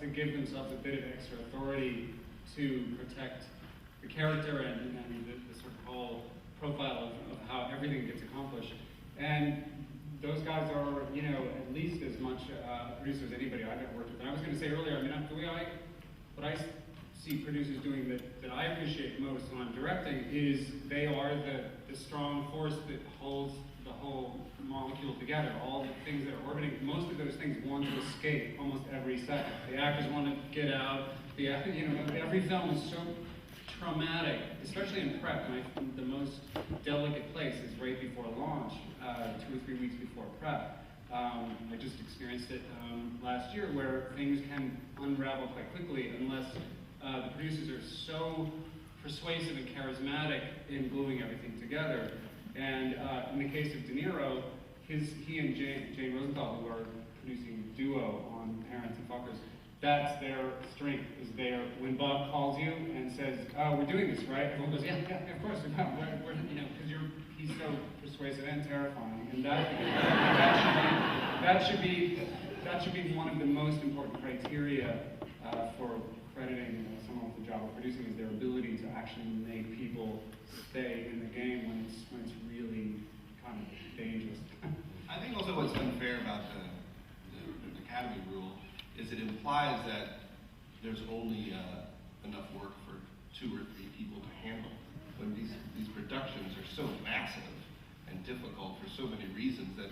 to give themselves a bit of extra authority to protect the character and the sort of whole profile of how everything gets accomplished. And those guys are, you know, at least as much producers as anybody I've ever worked with. And I was going to say earlier, I mean, the way what I see producers doing that I appreciate most when I'm directing is they are the strong force that holds the whole molecule together. All the things that are orbiting, most of those things want to escape almost every second. The actors want to get out. You know, every film is so traumatic, especially in prep. The most delicate place is right before launch, 2 or 3 weeks before prep. I just experienced it last year, where things can unravel quite quickly unless the producers are so persuasive and charismatic in gluing everything together. And in the case of De Niro, he and Jane Rosenthal, who are producing duo on Parents and Fuckers, that's their strength, is when Bob calls you and says, "Oh, we're doing this, right?" Everyone goes, "Yeah, of course, we're you know, because he's so persuasive and terrifying." And that should be one of the most important criteria for crediting someone with the job of producing, is their ability to actually make people stay in the game when it's really kind of dangerous. I think also what's unfair about the Academy rule is it implies that there's only enough work for 2 or 3 people to handle. When these productions are so massive and difficult for so many reasons that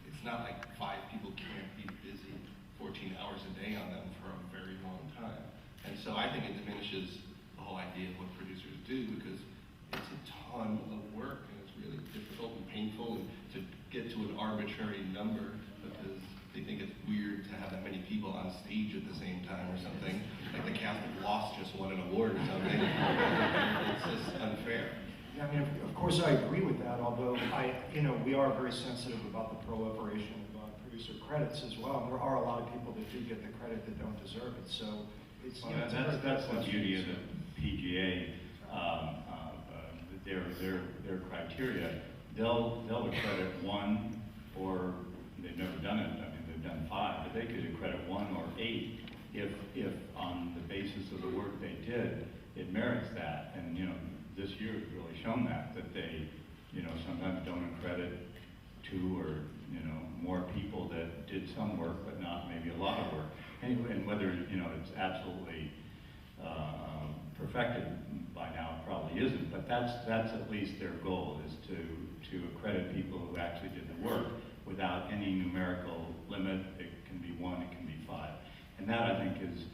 it's not like 5 people can't be busy 14 hours a day on them for a very long time. And so I think it diminishes the whole idea of what producers do, because it's a ton of work and it's really difficult and painful to get to an arbitrary number, because they think it's weird to have that many people on stage at the same time or something. Like the cast of Lost just won an award or something. It's just unfair. Yeah, I mean, of course I agree with that, although we are very sensitive about the proliferation of producer credits as well. And there are a lot of people that do get the credit that don't deserve it. So it's, that's the beauty of the PGA. Their criteria, they'll accredit 1, or they've never done it. I mean, they've done 5, but they could accredit 1 or 8 if on the basis of the work they did, it merits that. And you know, this year has really shown that they, you know, sometimes don't accredit 2 or more people that did some work, but not maybe a lot of work. And whether it's absolutely perfected by now, it probably isn't. But that's at least their goal, is to accredit people who actually did the work without any numerical limit. It can be 1, it can be 5. And that, I think, is,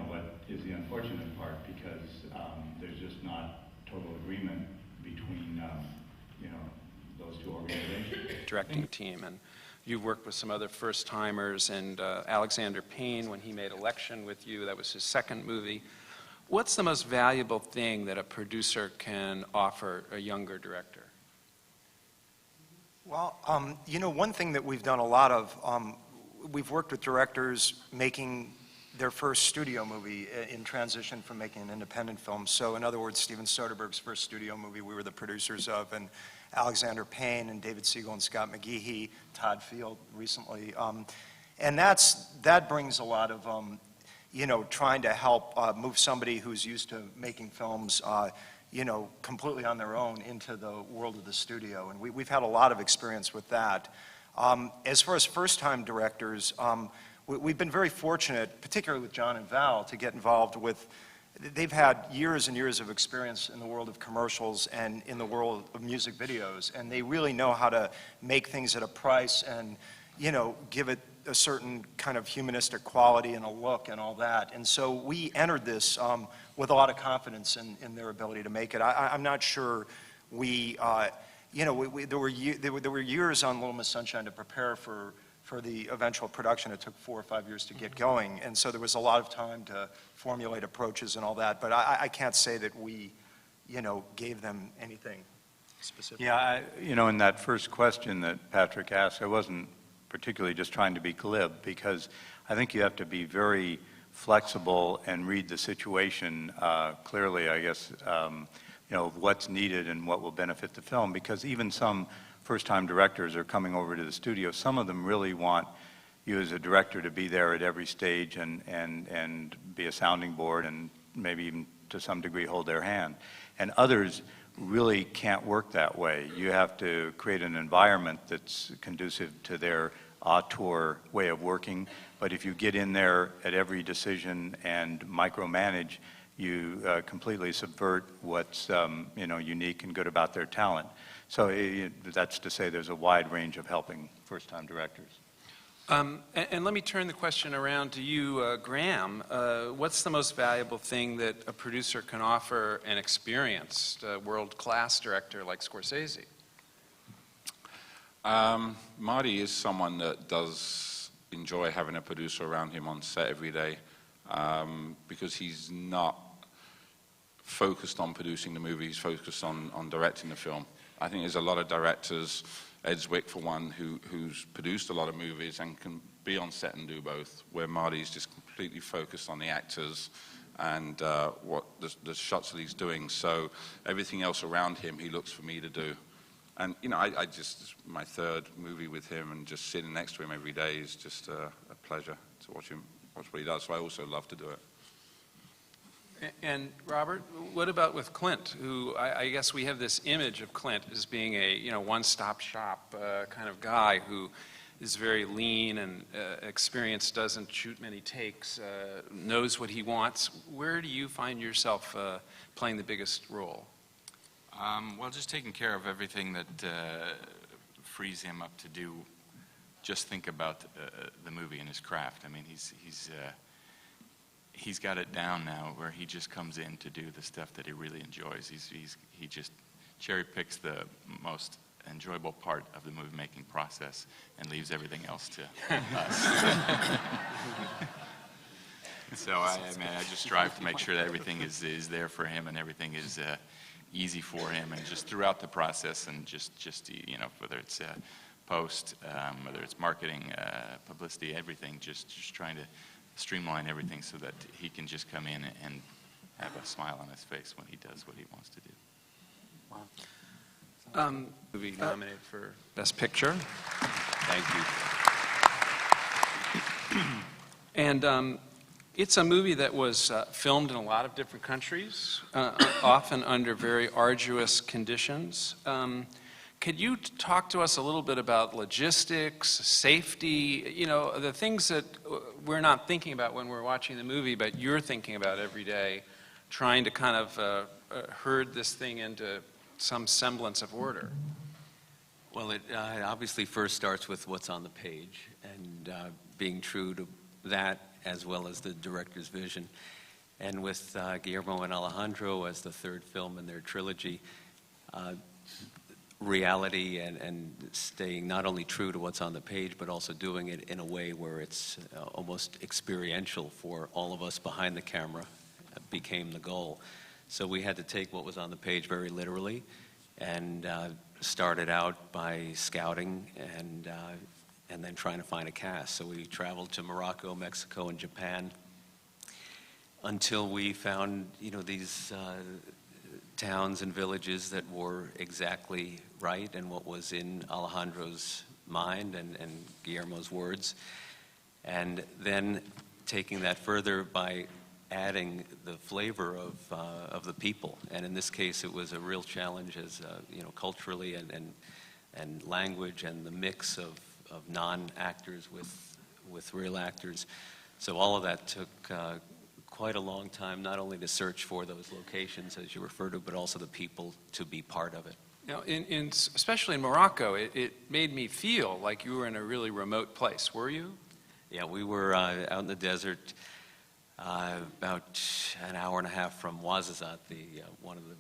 what is the unfortunate part, because there's just not total agreement between, those 2 organizations. Directing team, and you've worked with some other first-timers, and Alexander Payne, when he made Election with you, that was his 2nd movie. What's the most valuable thing that a producer can offer a younger director? Well, one thing that we've done a lot of, we've worked with directors making their first studio movie in transition from making an independent film. So in other words, Steven Soderbergh's first studio movie we were the producers of, and Alexander Payne and David Siegel and Scott McGeehee, Todd Field recently. And that brings a lot of, trying to help move somebody who's used to making films completely on their own into the world of the studio. And we've had a lot of experience with that. As far as first-time directors, we've been very fortunate, particularly with John and Val, to get involved with, they've had years and years of experience in the world of commercials and in the world of music videos, and they really know how to make things at a price and, give it a certain kind of humanistic quality and a look and all that. And so we entered this with a lot of confidence in their ability to make it. I'm not sure there were years on Little Miss Sunshine to prepare for the eventual production. It took 4 or 5 years to get going, and so there was a lot of time to formulate approaches and all that, but I can't say that we, gave them anything specific. Yeah, in that first question that Patrick asked, I wasn't particularly just trying to be glib, because I think you have to be very flexible and read the situation clearly, I guess, what's needed and what will benefit the film, because even some first-time directors are coming over to the studio. Some of them really want you as a director to be there at every stage and be a sounding board and maybe even to some degree hold their hand. And others really can't work that way. You have to create an environment that's conducive to their auteur way of working. But if you get in there at every decision and micromanage, you completely subvert what's unique and good about their talent. So that's to say there's a wide range of helping first-time directors. And let me turn the question around to you, Graham. What's the most valuable thing that a producer can offer an experienced, world-class director like Scorsese? Marty is someone that does enjoy having a producer around him on set every day, because he's not focused on producing the movie, he's focused on directing the film. I think there's a lot of directors, Ed Zwick for one, who's produced a lot of movies and can be on set and do both, where Marty's just completely focused on the actors and what the shots that he's doing. So everything else around him, he looks for me to do. And, I just, my third movie with him, and just sitting next to him every day is just a pleasure to watch what he does. So I also love to do it. And Robert, what about with Clint, who I guess we have this image of Clint as being a one-stop shop kind of guy who is very lean and experienced, doesn't shoot many takes, knows what he wants. Where do you find yourself playing the biggest role? Well, just taking care of everything that frees him up to do. Just think about the movie and his craft. I mean, he's got it down now, where he just comes in to do the stuff that he really enjoys. He just cherry picks the most enjoyable part of the movie making process and leaves everything else to us. So I just strive to make sure that everything is there for him and everything is easy for him, and just throughout the process, and just whether it's post, whether it's marketing, publicity, everything, just trying to streamline everything so that he can just come in and have a smile on his face when he does what he wants to do. Wow. Movie nominated for Best Picture. Thank you. And it's a movie that was filmed in a lot of different countries, often under very arduous conditions. Could you talk to us a little bit about logistics, safety, the things that we're not thinking about when we're watching the movie, but you're thinking about every day, trying to kind of herd this thing into some semblance of order? Well, it obviously first starts with what's on the page, and being true to that as well as the director's vision. And with Guillermo and Alejandro as the third film in their trilogy, reality and staying not only true to what's on the page, but also doing it in a way where it's almost experiential for all of us behind the camera became the goal. So we had to take what was on the page very literally, and started out by scouting and then trying to find a cast. So we traveled to Morocco, Mexico, and Japan until we found, these towns and villages that were exactly right and what was in Alejandro's mind and Guillermo's words. And then taking that further by adding the flavor of the people. And in this case, it was a real challenge as, culturally and language and the mix of non-actors with real actors. So all of that took quite a long time, not only to search for those locations, as you refer to, but also the people to be part of it. Now, especially in Morocco, it made me feel like you were in a really remote place. Were you? Yeah, we were out in the desert, about an hour and a half from Ouarzazate, one of the